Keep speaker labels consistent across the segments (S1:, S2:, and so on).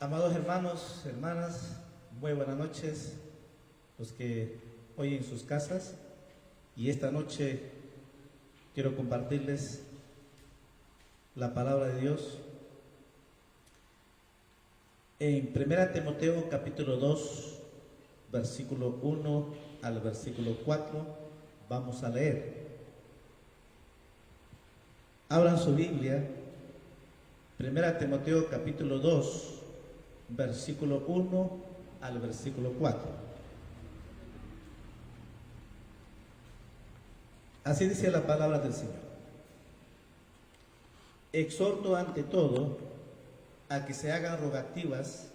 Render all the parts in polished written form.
S1: Amados hermanos, hermanas, muy buenas noches, los que hoy en sus casas, y esta noche quiero compartirles la palabra de Dios. En 1 Timoteo capítulo 2, versículo 1 al versículo 4, vamos a leer. Abran su Biblia, 1 Timoteo capítulo 2, versículo 1 al versículo 4. Así dice la palabra del Señor. Exhorto ante todo a que se hagan rogativas,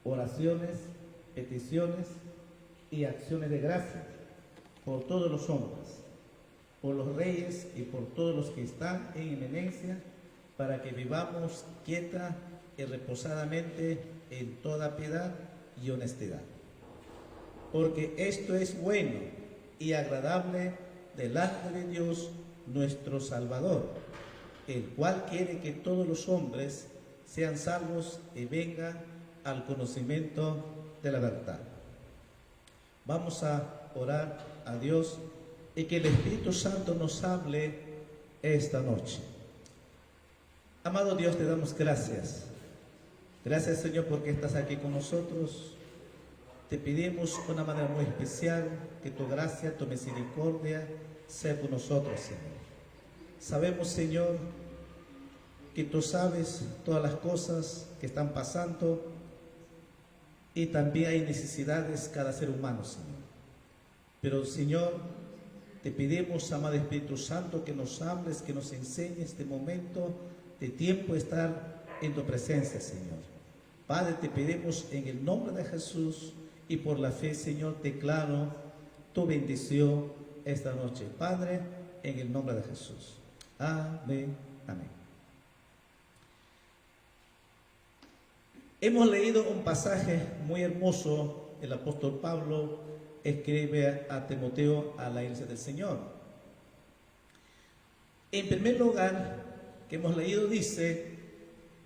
S1: oraciones, peticiones y acciones de gracia por todos los hombres, por los reyes y por todos los que están en eminencia, para que vivamos quieta y reposadamente en toda piedad y honestidad. Porque esto es bueno y agradable delante de Dios nuestro Salvador, el cual quiere que todos los hombres sean salvos y vengan al conocimiento de la verdad. Vamos a orar a Dios y que el Espíritu Santo nos hable esta noche. Amado Dios, te damos gracias. Gracias, Señor, porque estás aquí con nosotros. Te pedimos de una manera muy especial que tu gracia, tu misericordia sea con nosotros, Señor. Sabemos, Señor, que tú sabes todas las cosas que están pasando y también hay necesidades cada ser humano, Señor. Pero, Señor, te pedimos, amado Espíritu Santo, que nos hables, que nos enseñes este momento de tiempo estar en tu presencia, Señor. Padre, te pedimos en el nombre de Jesús y por la fe, Señor, declaro tu bendición esta noche. Padre, en el nombre de Jesús. Amén, amén. Hemos leído un pasaje muy hermoso. El apóstol Pablo escribe a Timoteo, a la iglesia del Señor. En primer lugar, que hemos leído, dice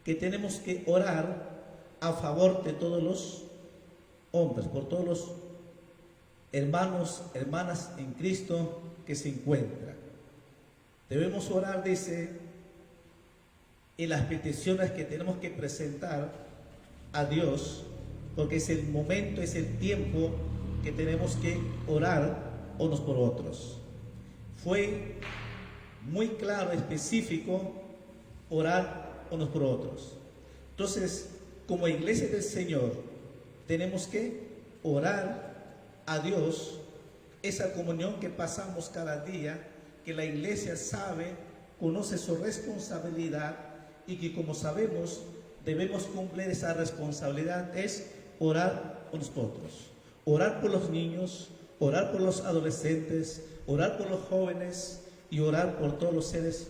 S1: que tenemos que orar a favor de todos los hombres, por todos los hermanos, hermanas en Cristo que se encuentran. Debemos orar, dice, en las peticiones que tenemos que presentar a Dios, porque es el momento, es el tiempo que tenemos que orar unos por otros. Fue muy claro, específico, orar unos por otros. Entonces, como iglesia del Señor, tenemos que orar a Dios, esa comunión que pasamos cada día, que la iglesia sabe, conoce su responsabilidad y que, como sabemos, debemos cumplir esa responsabilidad, es orar unos por otros. Orar por los niños, orar por los adolescentes, orar por los jóvenes y orar por todos los seres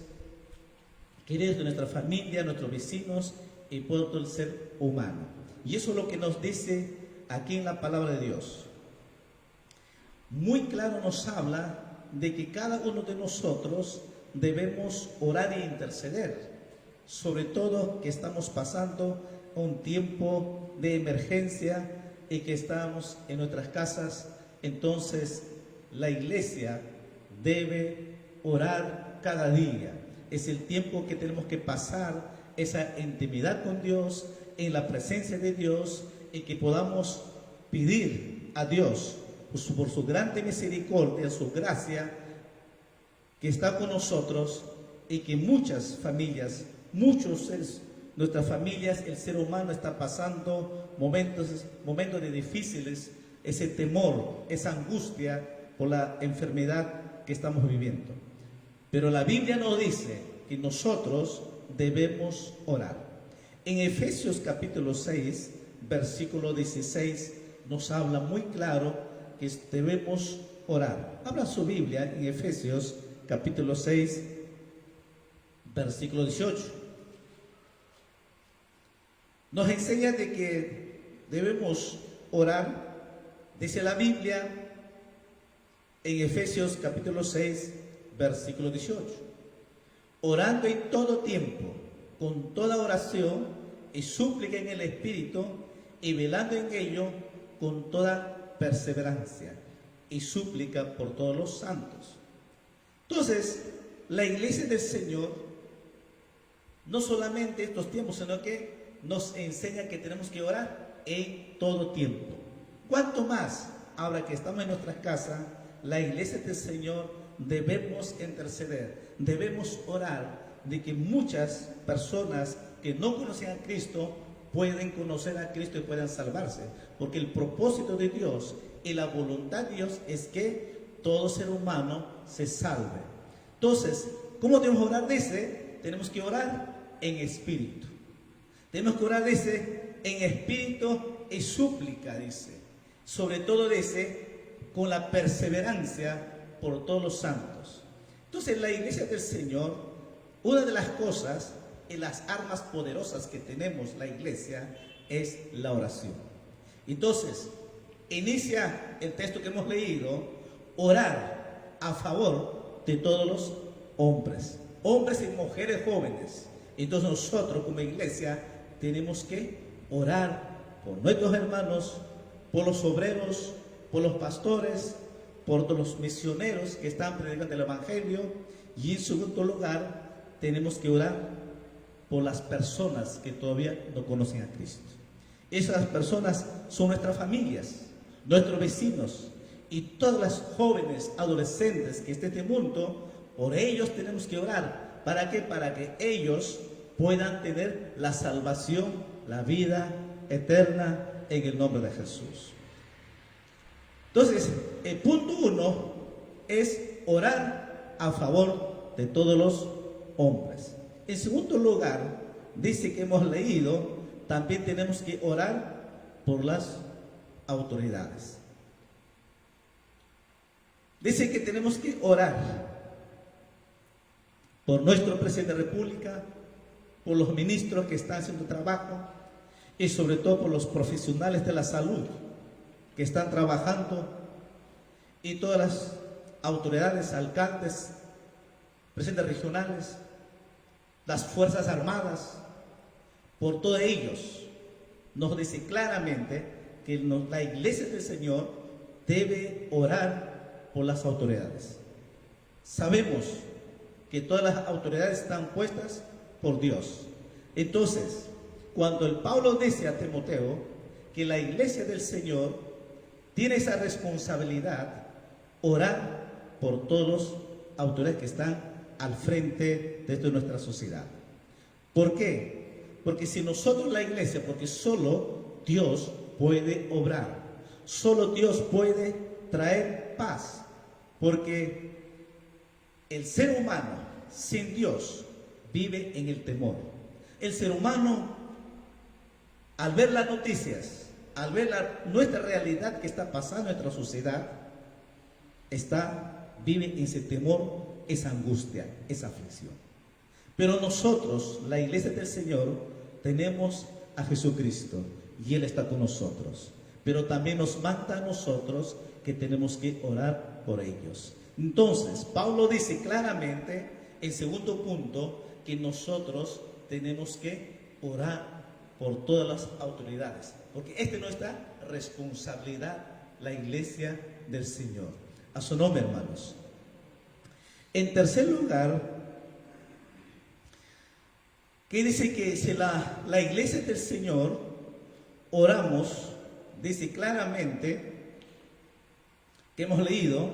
S1: queridos de nuestra familia, nuestros vecinos y por todo el ser humano. Y eso es lo que nos dice aquí en la palabra de Dios. Muy claro nos habla de que cada uno de nosotros debemos orar e interceder, sobre todo que estamos pasando un tiempo de emergencia y que estamos en nuestras casas. Entonces la iglesia debe orar cada día. Es el tiempo que tenemos que pasar esa intimidad con Dios, en la presencia de Dios, y que podamos pedir a Dios por su grande misericordia, su gracia, que está con nosotros, y que muchas familias, muchos seres, nuestras familias, el ser humano está pasando momentos de difíciles, ese temor, esa angustia por la enfermedad que estamos viviendo. Pero la Biblia nos dice que nosotros debemos orar. En Efesios capítulo 6, versículo 16, nos habla muy claro que debemos orar. Abra su Biblia en Efesios capítulo 6, versículo 18. Nos enseña de que debemos orar. Dice la Biblia en Efesios capítulo 6, versículo 18. Orando en todo tiempo, con toda oración y súplica en el Espíritu, y velando en ello con toda perseverancia y súplica por todos los santos. Entonces, la iglesia del Señor, no solamente estos tiempos, sino que nos enseña que tenemos que orar en todo tiempo. ¿Cuánto más, ahora que estamos en nuestras casas, la iglesia del Señor, debemos interceder, debemos orar de que muchas personas que no conocen a Cristo pueden conocer a Cristo y puedan salvarse? Porque el propósito de Dios y la voluntad de Dios es que todo ser humano se salve. Entonces, ¿cómo debemos orar? Dice, tenemos que orar en espíritu. Tenemos que orar, dice, en espíritu y súplica, dice. Sobre todo, dice, con la perseverancia por todos los santos. Entonces, la iglesia del Señor, una de las cosas y las armas poderosas que tenemos la iglesia es la oración. Entonces, inicia el texto que hemos leído, orar a favor de todos los hombres y mujeres jóvenes. Entonces nosotros como iglesia tenemos que orar por nuestros hermanos, por los obreros, por los pastores, por todos los misioneros que están predicando el Evangelio, y en segundo lugar tenemos que orar por las personas que todavía no conocen a Cristo. Esas personas son nuestras familias, nuestros vecinos y todas las jóvenes, adolescentes que estén en este mundo. Por ellos tenemos que orar. ¿Para qué? Para que ellos puedan tener la salvación, la vida eterna en el nombre de Jesús. Entonces, el punto 1 es orar a favor de todos los hombres. En segundo lugar, dice que hemos leído, también tenemos que orar por las autoridades. Dice que tenemos que orar por nuestro presidente de la República, por los ministros que están haciendo trabajo y sobre todo por los profesionales de la salud que están trabajando, y todas las autoridades, alcaldes, presidentes regionales, las Fuerzas Armadas. Por todos ellos nos dice claramente que la iglesia del Señor debe orar por las autoridades. Sabemos que todas las autoridades están puestas por Dios. Entonces, cuando el Pablo dice a Timoteo que la iglesia del Señor tiene esa responsabilidad, orar por todas las autoridades que están al frente de nuestra sociedad. ¿Por qué? Porque si nosotros la iglesia, porque solo Dios puede obrar, solo Dios puede traer paz, porque el ser humano sin Dios vive en el temor. El ser humano, al ver las noticias, al ver nuestra realidad que está pasando en nuestra sociedad, vive en ese temor, esa angustia, esa aflicción. Pero nosotros, la iglesia del Señor, tenemos a Jesucristo y Él está con nosotros. Pero también nos manda a nosotros que tenemos que orar por ellos. Entonces, Pablo dice claramente, en segundo punto, que nosotros tenemos que orar por todas las autoridades, porque esta es nuestra responsabilidad, la iglesia del Señor. A su nombre, hermanos. En tercer lugar, que dice que si la iglesia del Señor oramos, dice claramente que hemos leído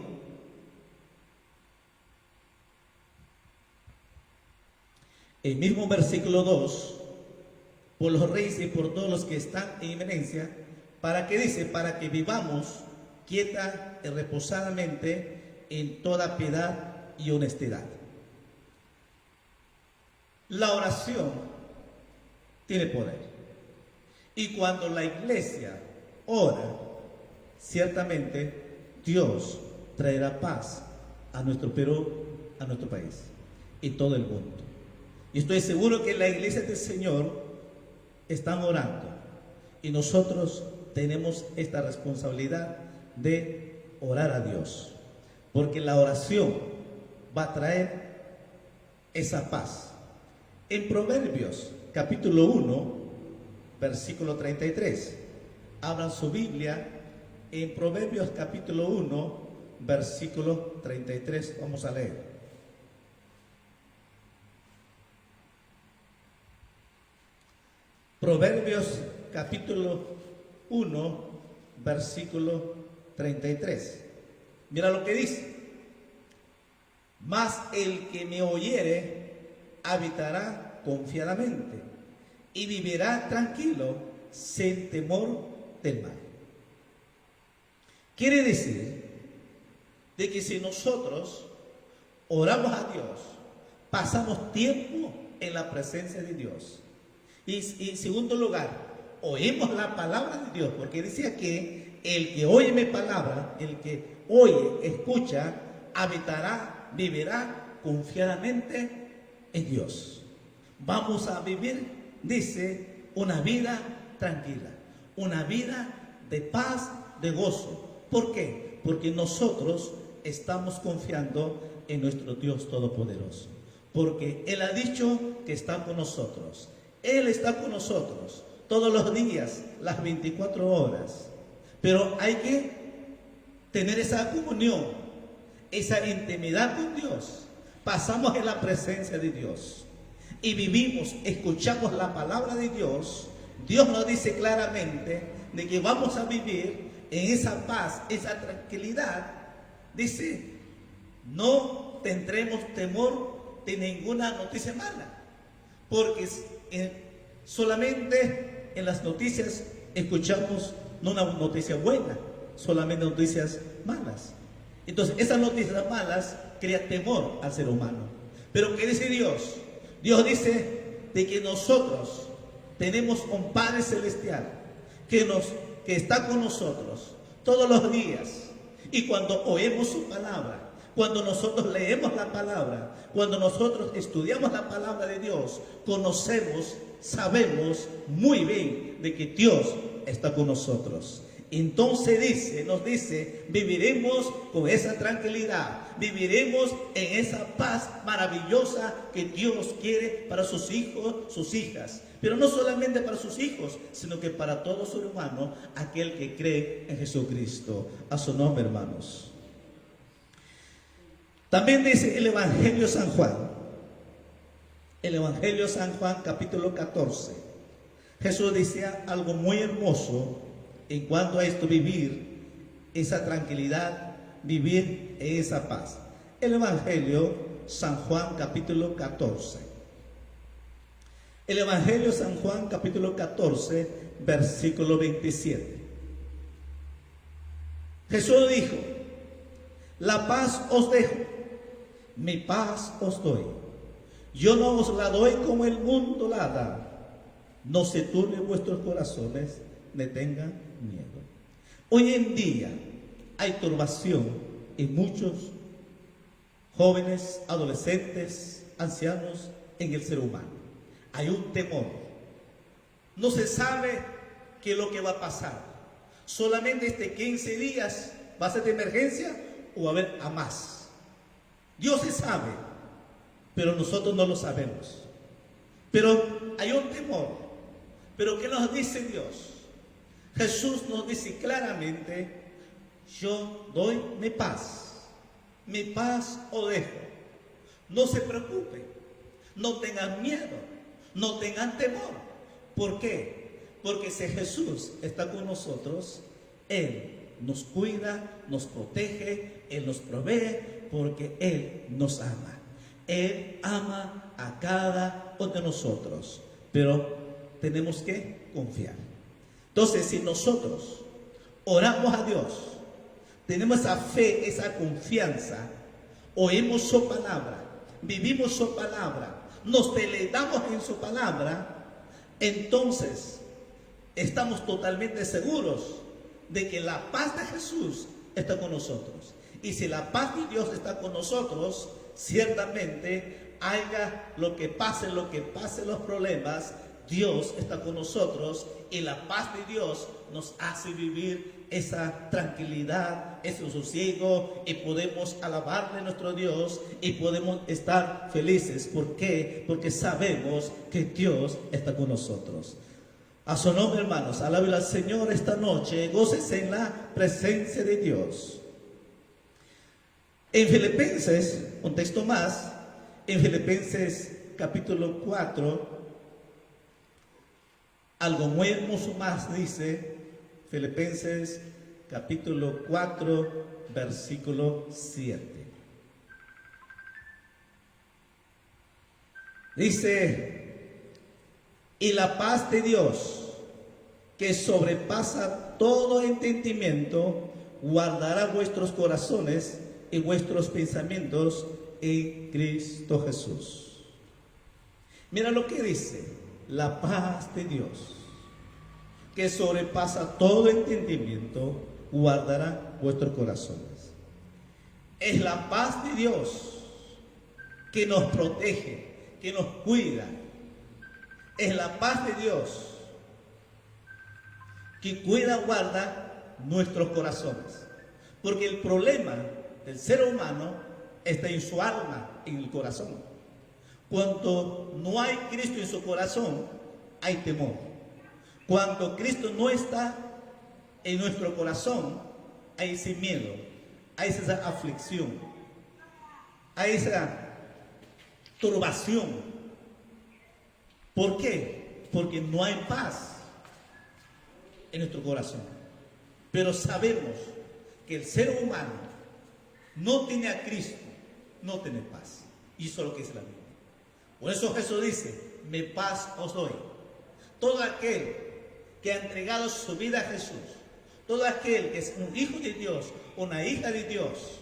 S1: el mismo versículo 2, por los reyes y por todos los que están en eminencia, ¿para qué dice? Para que vivamos quieta y reposadamente en toda piedad y honestidad. La oración tiene poder, y cuando la iglesia ora, ciertamente Dios traerá paz a nuestro Perú, a nuestro país y todo el mundo. Y estoy seguro que la iglesia del Señor están orando, y nosotros tenemos esta responsabilidad de orar a Dios. porque la oración va a traer esa paz. En Proverbios capítulo 1, versículo 33, abran su Biblia en Proverbios capítulo 1, versículo 33, vamos a leer. Proverbios capítulo 1, versículo 33. Mira lo que dice: mas el que me oyere habitará confiadamente y vivirá tranquilo sin temor del mal. Quiere decir de que si nosotros oramos a Dios, pasamos tiempo en la presencia de Dios, y en segundo lugar, oímos la palabra de Dios, porque decía que el que oye mi palabra, el que oye, escucha, habitará, vivirá confiadamente en Dios. Vamos a vivir, dice, una vida tranquila, una vida de paz, de gozo. ¿Por qué? Porque nosotros estamos confiando en nuestro Dios Todopoderoso, porque Él ha dicho que está con nosotros. Él está con nosotros todos los días, las 24 horas. Pero hay que tener esa comunión, esa intimidad con Dios. Pasamos en la presencia de Dios y vivimos, escuchamos la palabra de Dios. Dios nos dice claramente de que vamos a vivir en esa paz, esa tranquilidad. Dice, no tendremos temor de ninguna noticia mala, porque solamente en las noticias escuchamos no una noticia buena, solamente noticias malas. Entonces esas noticias malas crean temor al ser humano. Pero ¿qué dice Dios? Dios dice de que nosotros tenemos un Padre Celestial que está con nosotros todos los días. Y cuando oímos su palabra, cuando nosotros leemos la palabra, cuando nosotros estudiamos la palabra de Dios, conocemos, sabemos muy bien de que Dios está con nosotros. Entonces nos dice, viviremos con esa tranquilidad, viviremos en esa paz maravillosa que Dios quiere para sus hijos, sus hijas. Pero no solamente para sus hijos, sino que para todo ser humano, aquel que cree en Jesucristo. A su nombre, hermanos. También dice el Evangelio de San Juan. El Evangelio de San Juan, capítulo 14. Jesús decía algo muy hermoso en cuanto a esto, vivir esa tranquilidad, vivir en esa paz. El Evangelio San Juan, capítulo 14. El Evangelio San Juan, capítulo 14, versículo 27. Jesús dijo, la paz os dejo, mi paz os doy. Yo no os la doy como el mundo la da. No se turben vuestros corazones, ni tengan miedo. Hoy en día hay turbación en muchos jóvenes, adolescentes, ancianos, en el ser humano. Hay un temor. No se sabe qué es lo que va a pasar. Solamente 15 días va a ser de emergencia o va a haber a más. Dios se sabe, pero nosotros no lo sabemos. Pero hay un temor. Pero ¿qué nos dice Dios? Jesús nos dice claramente, yo doy mi paz os dejo. No se preocupen, no tengan miedo, no tengan temor. ¿Por qué? Porque si Jesús está con nosotros, Él nos cuida, nos protege, Él nos provee, porque Él nos ama. Él ama a cada uno de nosotros, pero tenemos que confiar. Entonces, si nosotros oramos a Dios, tenemos esa fe, esa confianza, oímos su palabra, vivimos su palabra, nos deleitamos en su palabra, entonces estamos totalmente seguros de que la paz de Jesús está con nosotros. Y si la paz de Dios está con nosotros, ciertamente haya lo que pase, los problemas, Dios está con nosotros y la paz de Dios nos hace vivir esa tranquilidad, ese sosiego, y podemos alabarle a nuestro Dios y podemos estar felices. ¿Por qué? Porque sabemos que Dios está con nosotros. A su nombre, hermanos, alabe al Señor esta noche, gócese en la presencia de Dios. En Filipenses, un texto más, en Filipenses capítulo 4, algo muy hermoso más dice, Filipenses capítulo 4, versículo 7. Dice: y la paz de Dios, que sobrepasa todo entendimiento, guardará vuestros corazones y vuestros pensamientos en Cristo Jesús. Mira lo que dice: la paz de Dios, que sobrepasa todo entendimiento, guardará vuestros corazones. Es la paz de Dios que nos protege, que nos cuida. Es la paz de Dios que cuida, guarda nuestros corazones. Porque el problema del ser humano está en su alma, en el corazón. Cuando no hay Cristo en su corazón, hay temor. Cuando Cristo no está en nuestro corazón, hay ese miedo, hay esa aflicción, hay esa turbación. ¿Por qué? Porque no hay paz en nuestro corazón. Pero sabemos que el ser humano no tiene a Cristo, no tiene paz. Y eso es lo que dice la Biblia. Por eso Jesús dice: mi paz os doy. Todo aquel que ha entregado su vida a Jesús, todo aquel que es un hijo de Dios, una hija de Dios,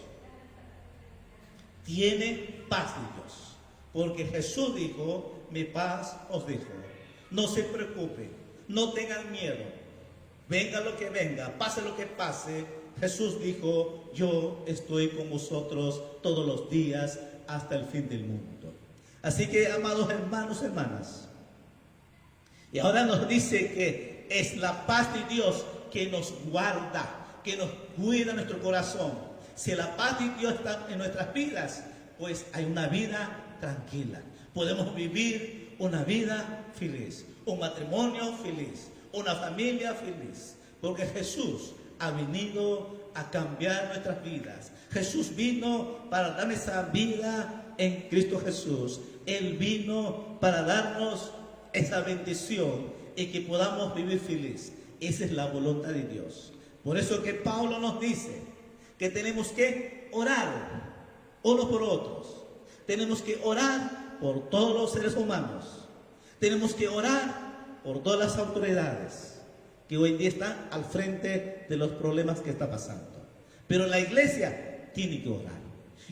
S1: tiene paz de Dios. Porque Jesús dijo: mi paz os dejo. No se preocupen, no tengan miedo. Venga lo que venga, pase lo que pase. Jesús dijo: yo estoy con vosotros todos los días hasta el fin del mundo. Así que, amados hermanos, hermanas, y ahora nos dice que es la paz de Dios que nos guarda, que nos cuida nuestro corazón. Si la paz de Dios está en nuestras vidas, pues hay una vida tranquila. Podemos vivir una vida feliz, un matrimonio feliz, una familia feliz, porque Jesús ha venido a cambiar nuestras vidas. Jesús vino para dar esa vida en Cristo Jesús. Él vino para darnos esa bendición y que podamos vivir feliz. Esa es la voluntad de Dios. Por eso que Pablo nos dice que tenemos que orar unos por otros. Tenemos que orar por todos los seres humanos. Tenemos que orar por todas las autoridades que hoy en día están al frente de los problemas que está pasando. Pero la iglesia tiene que orar.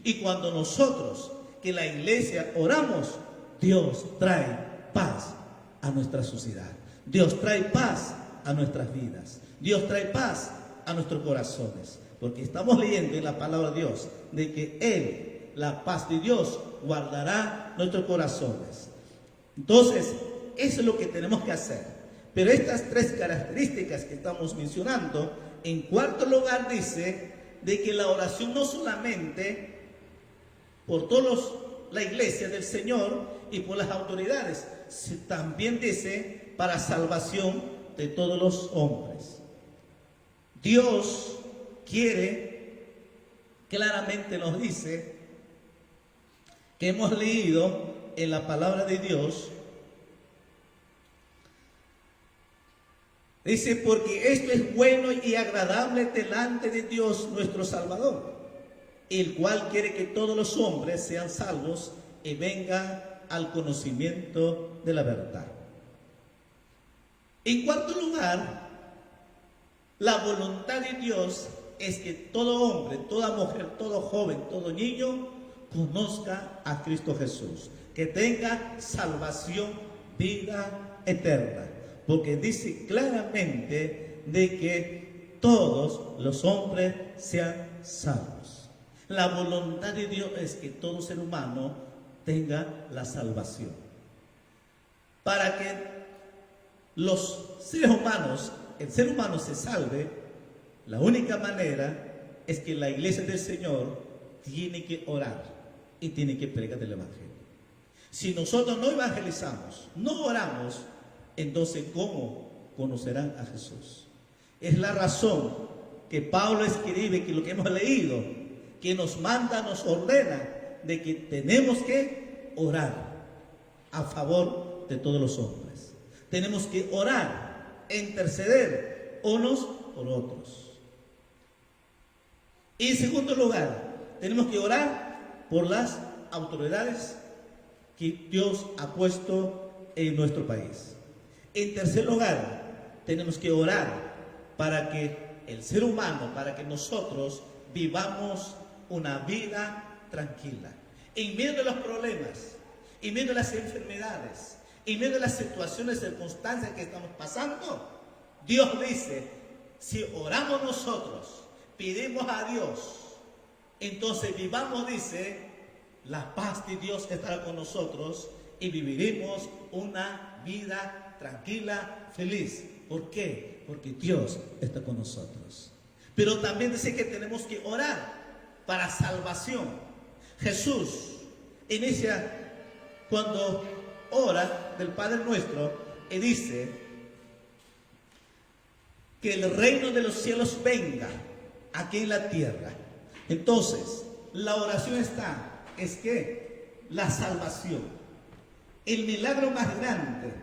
S1: Y cuando nosotros, que la iglesia, oramos, Dios trae paz a nuestra sociedad. Dios trae paz a nuestras vidas. Dios trae paz a nuestros corazones. Porque estamos leyendo en la palabra de Dios de que Él, la paz de Dios, guardará nuestros corazones. Entonces, eso es lo que tenemos que hacer. Pero estas tres características que estamos mencionando, en cuarto lugar dice de que la oración no solamente por todos la iglesia del Señor y por las autoridades, también dice para salvación de todos los hombres. Dios quiere, claramente nos dice, que hemos leído en la palabra de Dios, dice: porque esto es bueno y agradable delante de Dios nuestro Salvador, el cual quiere que todos los hombres sean salvos y vengan al conocimiento de la verdad. En cuarto lugar, la voluntad de Dios es que todo hombre, toda mujer, todo joven, todo niño conozca a Cristo Jesús, que tenga salvación, vida eterna, porque dice claramente de que todos los hombres sean salvos. La voluntad de Dios es que todo ser humano tenga la salvación, para que los seres humanos, el ser humano se salve, la única manera es que la iglesia del Señor tiene que orar y tiene que predicar el Evangelio. Si nosotros no evangelizamos, no oramos, entonces ¿cómo conocerán a Jesús? Es la razón que Pablo escribe, que lo que hemos leído, que nos manda, nos ordena de que tenemos que orar a favor de todos los hombres. Tenemos que orar, interceder unos por otros. Y en segundo lugar, tenemos que orar por las autoridades que Dios ha puesto en nuestro país. En tercer lugar, tenemos que orar para que el ser humano, para que nosotros vivamos una vida tranquila. En medio de los problemas, en medio de las enfermedades, en medio de las situaciones, circunstancias que estamos pasando, Dios dice, si oramos nosotros, pedimos a Dios, entonces vivamos, dice, la paz de Dios estará con nosotros y viviremos una vida tranquila, feliz. ¿Por qué? Porque Dios está con nosotros. Pero también dice que tenemos que orar para salvación. Jesús inicia cuando ora del Padre Nuestro y dice que el reino de los cielos venga aquí en la tierra. Entonces, la oración es que la salvación, el milagro más grande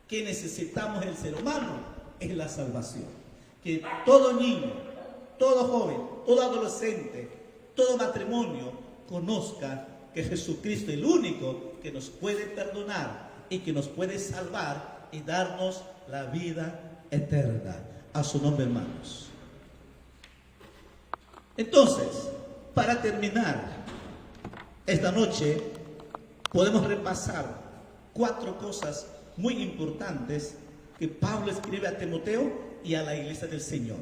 S1: que necesitamos el ser humano es la salvación. Que todo niño, todo joven, todo adolescente, todo matrimonio conozca que Jesucristo es el único que nos puede perdonar y que nos puede salvar y darnos la vida eterna. A su nombre, hermanos. Entonces, para terminar esta noche, podemos repasar 4 cosas muy importantes que Pablo escribe a Timoteo y a la iglesia del Señor.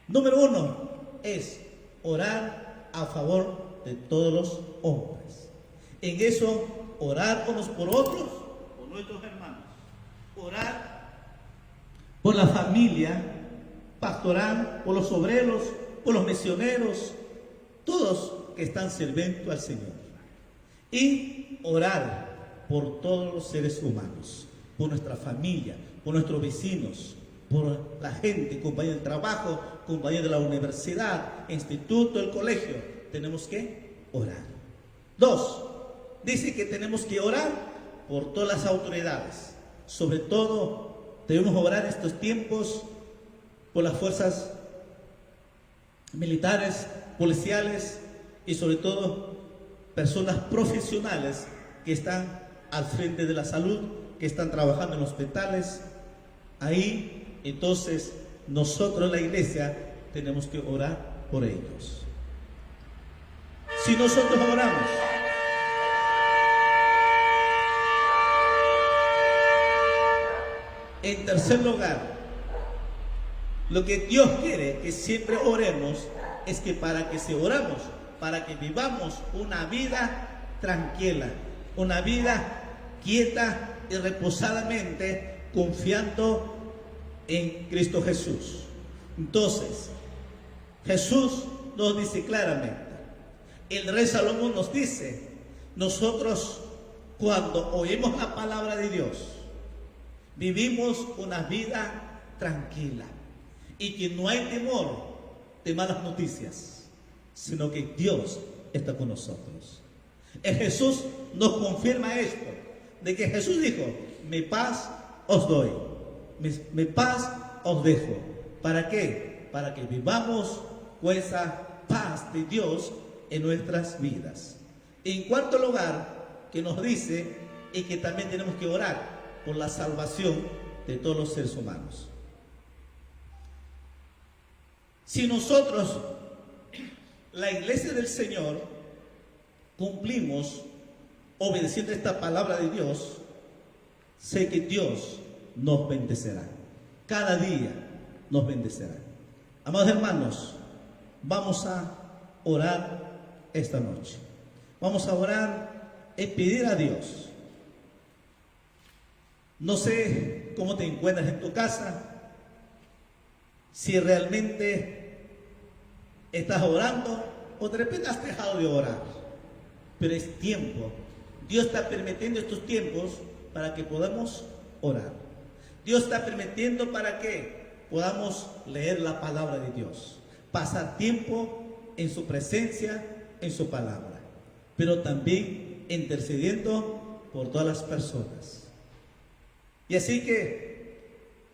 S1: Número 1 es orar a favor de todos los hombres. En eso, orar unos por otros, por nuestros hermanos. Orar por la familia pastoral, por los obreros, por los misioneros, todos que están sirviendo al Señor. Y orar por todos los seres humanos, por nuestra familia, por nuestros vecinos, por la gente, compañeros de trabajo, compañeros de la universidad, instituto, el colegio. Tenemos que orar. 2, dice que tenemos que orar por todas las autoridades. Sobre todo, debemos orar estos tiempos por las fuerzas militares, policiales y sobre todo personas profesionales que están al frente de la salud, que están trabajando en hospitales. Ahí, entonces, nosotros, la iglesia, tenemos que orar por ellos. Si nosotros oramos, en tercer lugar, lo que Dios quiere que siempre oremos es que para que si oramos, para que vivamos una vida tranquila, una vida quieta y reposadamente, confiando en Cristo Jesús. Entonces, Jesús nos dice claramente, el rey Salomón nos dice, nosotros cuando oímos la palabra de Dios, vivimos una vida tranquila y que no hay temor de malas noticias, sino que Dios está con nosotros. Jesús nos confirma esto, de que Jesús dijo, mi paz os doy, mi paz os dejo. ¿Para qué? Para que vivamos con esa paz de Dios en nuestras vidas. En cuarto lugar, que nos dice y que también tenemos que orar por la salvación de todos los seres humanos. Si nosotros, la iglesia del Señor, cumplimos obedeciendo esta palabra de Dios, sé que Dios nos bendecirá. Cada día nos bendecirá. Amados hermanos, vamos a orar esta noche. Vamos a orar y pedir a Dios No sé cómo te encuentras en tu casa, si realmente estás orando o de repente has dejado de orar. Pero es tiempo. Dios está permitiendo estos tiempos para que podamos orar. Dios está permitiendo para que podamos leer la palabra de Dios, pasar tiempo en su presencia, en su palabra, pero también intercediendo por todas las personas. Y así que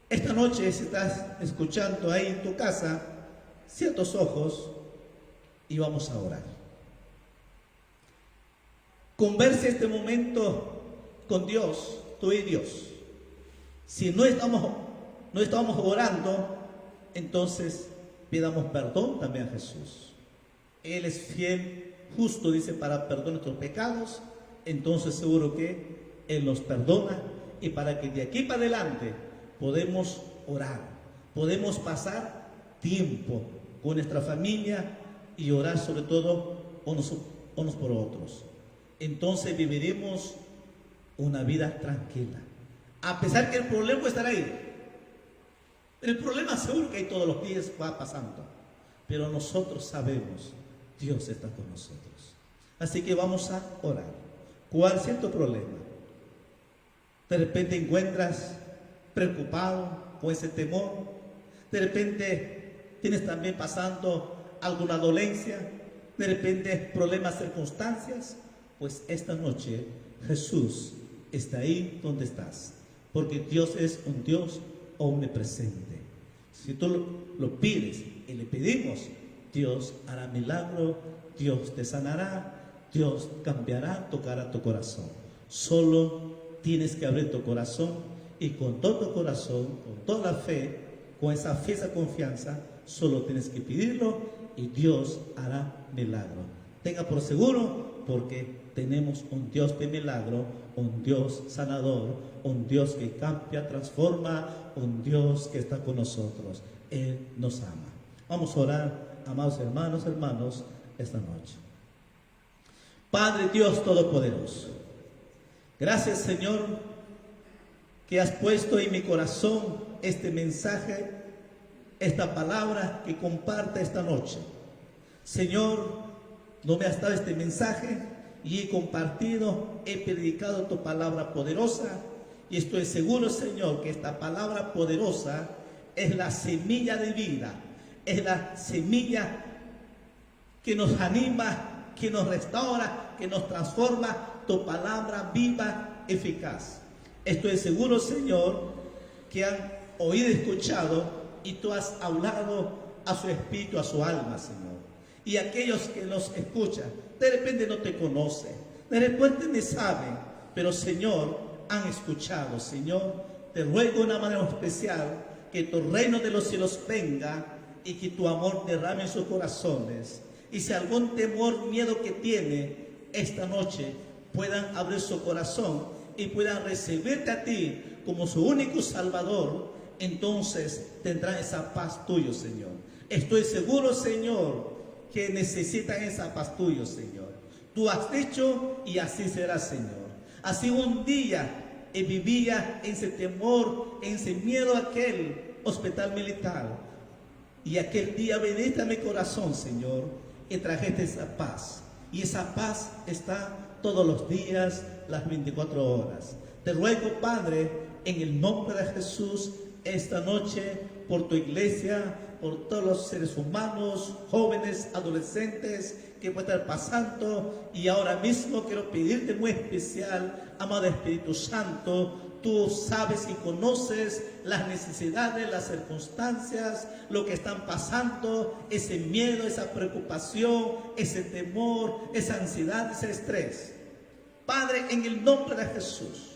S1: esta noche, si estás escuchando ahí en tu casa, cierra tus ojos y vamos a orar. Converse este momento con Dios, tú y Dios. Si no estamos orando, entonces pidamos perdón también a Jesús. Él es fiel, justo, dice, para perdonar nuestros pecados. Entonces seguro que Él nos perdona, y para que de aquí para adelante podemos orar, podemos pasar tiempo con nuestra familia y orar sobre todo unos por otros. Entonces viviremos una vida tranquila, a pesar que el problema estará ahí. El problema seguro que hay todos los días, va pasando, pero nosotros sabemos, Dios está con nosotros. Así que vamos a orar. ¿Cuál es tu problema? De repente encuentras preocupado con ese temor. De repente tienes también pasando alguna dolencia. De repente problemas, circunstancias. Pues esta noche Jesús está ahí donde estás, porque Dios es un Dios omnipresente. Si tú lo pides y le pedimos, Dios hará milagro, Dios te sanará, Dios cambiará, tocará tu corazón. Solo tienes que abrir tu corazón y con todo tu corazón, con toda la fe, con esa fe, esa confianza, solo tienes que pedirlo y Dios hará milagro. Tenga por seguro, porque tenemos un Dios de milagro, un Dios sanador, un Dios que cambia, transforma, un Dios que está con nosotros. Él nos ama. Vamos a orar, amados hermanos, esta noche. Padre Dios Todopoderoso, gracias, Señor, que has puesto en mi corazón este mensaje, esta palabra que comparte esta noche. Señor, no me has dado este mensaje y he compartido, he predicado tu palabra poderosa, y estoy seguro, Señor, que esta palabra poderosa es la semilla de vida, es la semilla que nos anima, que nos restaura, que nos transforma, tu palabra viva, eficaz. Estoy seguro, Señor, que han oído y escuchado, y tú has hablado a su espíritu, a su alma, Señor. Y aquellos que nos escuchan, de repente no te conocen, de repente me saben, pero Señor, han escuchado. Señor, te ruego de una manera especial que tu reino de los cielos venga y que tu amor derrame en sus corazones. Y si algún temor, miedo que tiene esta noche, puedan abrir su corazón y puedan recibirte a ti como su único Salvador, entonces tendrán esa paz tuya, Señor. Estoy seguro, Señor, que necesitan esa paz tuya, Señor. Tú has dicho y así será, Señor. Así un día vivía en ese temor, en ese miedo a aquel hospital militar. Y aquel día viniste a mi corazón, Señor, y trajiste esa paz. Y esa paz está todos los días, las 24 horas. Te ruego, Padre, en el nombre de Jesús, esta noche, por tu iglesia, por todos los seres humanos, jóvenes, adolescentes que pueden estar pasando. Y ahora mismo quiero pedirte muy especial, amado Espíritu Santo, tú sabes y conoces las necesidades, las circunstancias, lo que están pasando, ese miedo, esa preocupación, ese temor, esa ansiedad, ese estrés. Padre, en el nombre de Jesús,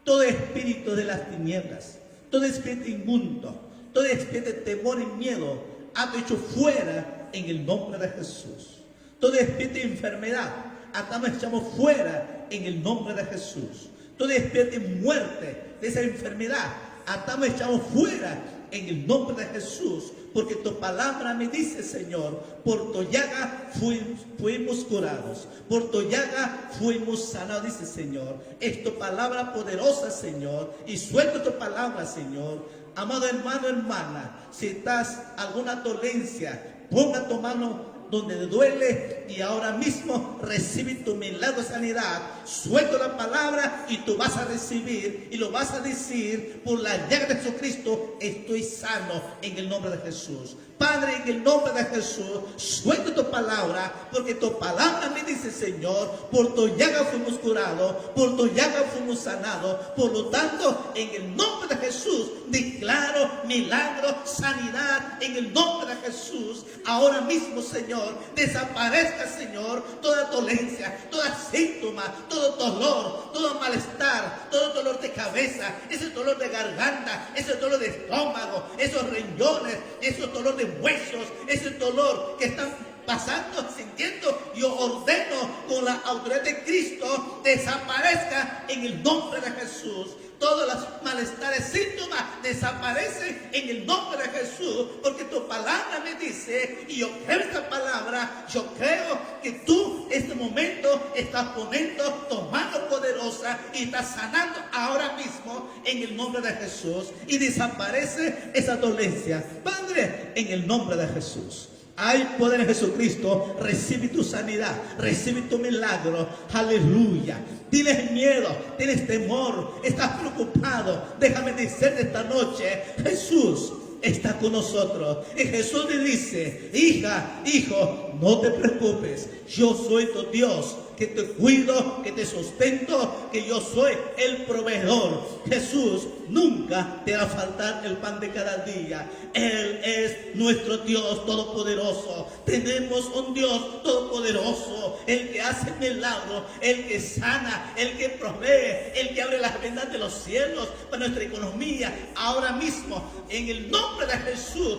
S1: todo espíritu de las tinieblas, todo espíritu inmundo, todo espíritu de temor y miedo, ato hecho fuera en el nombre de Jesús. Todo espíritu de enfermedad, atamos, echamos fuera en el nombre de Jesús. Todo espíritu de muerte, de esa enfermedad, atamos, echamos fuera en el nombre de Jesús, porque tu palabra me dice, Señor, por tu llaga fuimos curados, por tu llaga fuimos sanados, dice Señor. Es tu palabra poderosa, Señor, y suelta tu palabra, Señor. Amado hermano, hermana, si estás alguna dolencia, ponga tu mano donde duele y ahora mismo recibe tu milagro de sanidad. Suelto la palabra y tú vas a recibir y lo vas a decir: por la llaga de Jesucristo estoy sano en el nombre de Jesús. Padre, en el nombre de Jesús, suelto tu palabra, porque tu palabra me dice, Señor, por tu llaga fuimos curados, por tu llaga fuimos sanados. Por lo tanto, en el nombre de Jesús, declaro milagro, sanidad, en el nombre de Jesús. Ahora mismo, Señor, desaparezca, Señor, toda dolencia, todo síntoma, todo dolor, todo malestar, todo dolor de cabeza, ese dolor de garganta, ese dolor de estómago, esos riñones, esos dolor de huesos, ese dolor que están pasando, sintiendo. Yo ordeno con la autoridad de Cristo, desaparezca en el nombre de Jesús. Todos los malestares, síntomas desaparecen en el nombre de Jesús, porque tu palabra me dice, y yo creo esta palabra, yo creo que tú en este momento estás poniendo tu mano poderosa y estás sanando ahora mismo en el nombre de Jesús, y desaparece esa dolencia. Padre, en el nombre de Jesús, hay poder en Jesucristo. Recibe tu sanidad, recibe tu milagro. Aleluya. Tienes miedo, tienes temor, estás preocupado. Déjame decirte esta noche, Jesús está con nosotros. Y Jesús le dice: hija, hijo, no te preocupes. Yo soy tu Dios, que te cuido, que te sustento, que yo soy el proveedor. Jesús nunca te va a faltar el pan de cada día. Él es nuestro Dios todopoderoso. Tenemos un Dios todopoderoso, el que hace milagros, el que sana, el que provee, el que abre las ventanas de los cielos para nuestra economía. Ahora mismo, en el nombre de Jesús,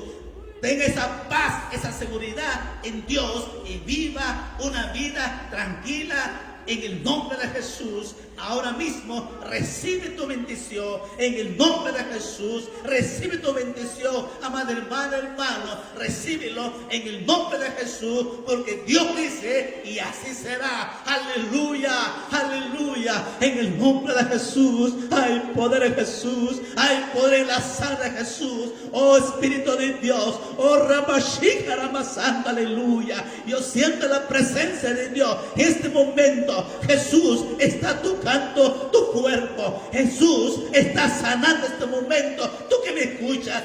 S1: tenga esa paz, esa seguridad en Dios y viva una vida tranquila en el nombre de Jesús. Ahora mismo recibe tu bendición en el nombre de Jesús. Recibe tu bendición, amada hermana, hermano. Recíbelo en el nombre de Jesús, porque Dios dice, y así será. Aleluya, aleluya. En el nombre de Jesús hay poder en Jesús, hay poder en la sangre de Jesús. Oh Espíritu de Dios, oh Ramashika Ramasanta, aleluya. Yo siento la presencia de Dios en este momento. Jesús está tocando tu cuerpo. Jesús está sanando este momento. Tú que me escuchas,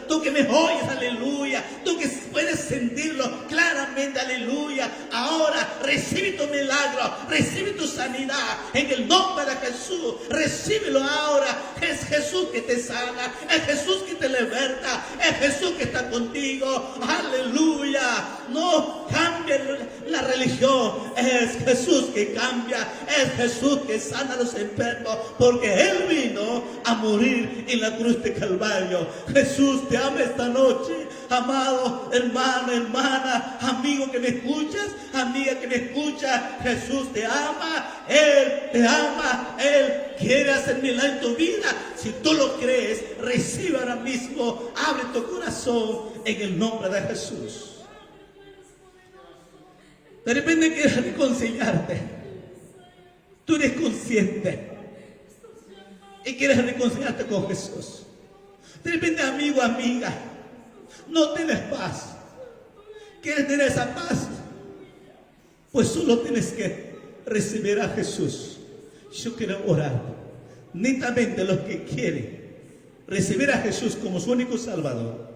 S1: tú que me oyes, aleluya. Tú que puedes sentirlo claramente, aleluya. Ahora recibe tu milagro, recibe tu sanidad en el nombre de Jesús. Recíbelo ahora. Es Jesús que te sana, es Jesús que te liberta, es Jesús que está contigo, aleluya. No cambie la religión, es Jesús que cambia, es Jesús que sana a los enfermos, porque Él vino a morir en la cruz de Calvario. Jesús te ama esta noche, amado hermano, hermana, amigo que me escuchas, amiga que me escucha. Jesús te ama, Él quiere hacer milagro en tu vida. Si tú lo crees, recibe ahora mismo, abre tu corazón en el nombre de Jesús. De repente quieres reconciliarte. Tú eres consciente y quieres reconciliarte con Jesús. De repente, amigo, amiga, no tienes paz. ¿Quieres tener esa paz? Pues solo tienes que recibir a Jesús. Yo quiero orar. Netamente los que quieren recibir a Jesús como su único Salvador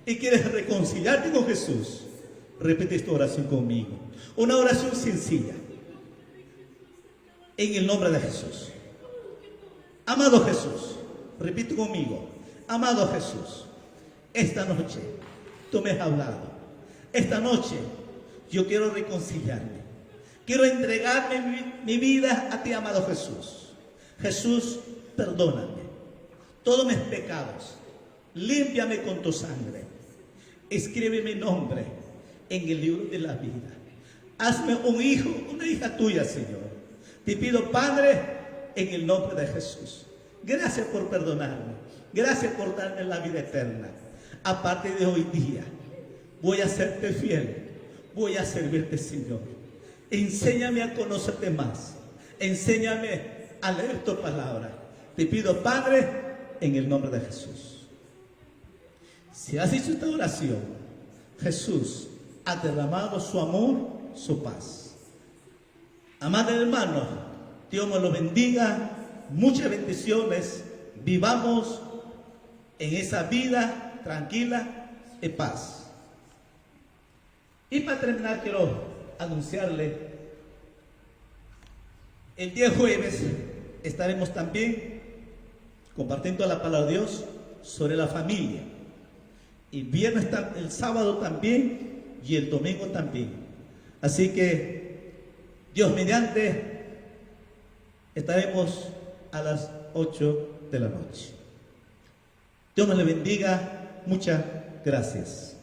S1: y quieres reconciliarte con Jesús, repite esta oración conmigo. Una oración sencilla. En el nombre de Jesús. Amado Jesús, repite conmigo. Amado Jesús, esta noche tú me has hablado. Esta noche yo quiero reconciliarme. Quiero entregarme mi vida a ti, amado Jesús. Jesús, perdóname todos mis pecados. Límpiame con tu sangre. Escribe mi nombre en el libro de la vida. Hazme un hijo, una hija tuya, Señor. Te pido, Padre, en el nombre de Jesús. Gracias por perdonarme. Gracias por darme la vida eterna. A partir de hoy día, voy a serte fiel. Voy a servirte, Señor. Enséñame a conocerte más. Enséñame a leer tu palabra. Te pido, Padre, en el nombre de Jesús. Si has hecho esta oración, Jesús ha derramado su amor, su paz. Amado hermano, Dios me lo bendiga. Muchas bendiciones. Vivamos en esa vida tranquila y paz. Y para terminar, quiero anunciarle, el día jueves estaremos también compartiendo la palabra de Dios sobre la familia. Y viernes, el sábado también, y el domingo también. Así que, Dios mediante, estaremos a las 8 de la noche. Dios me le bendiga. Muchas gracias.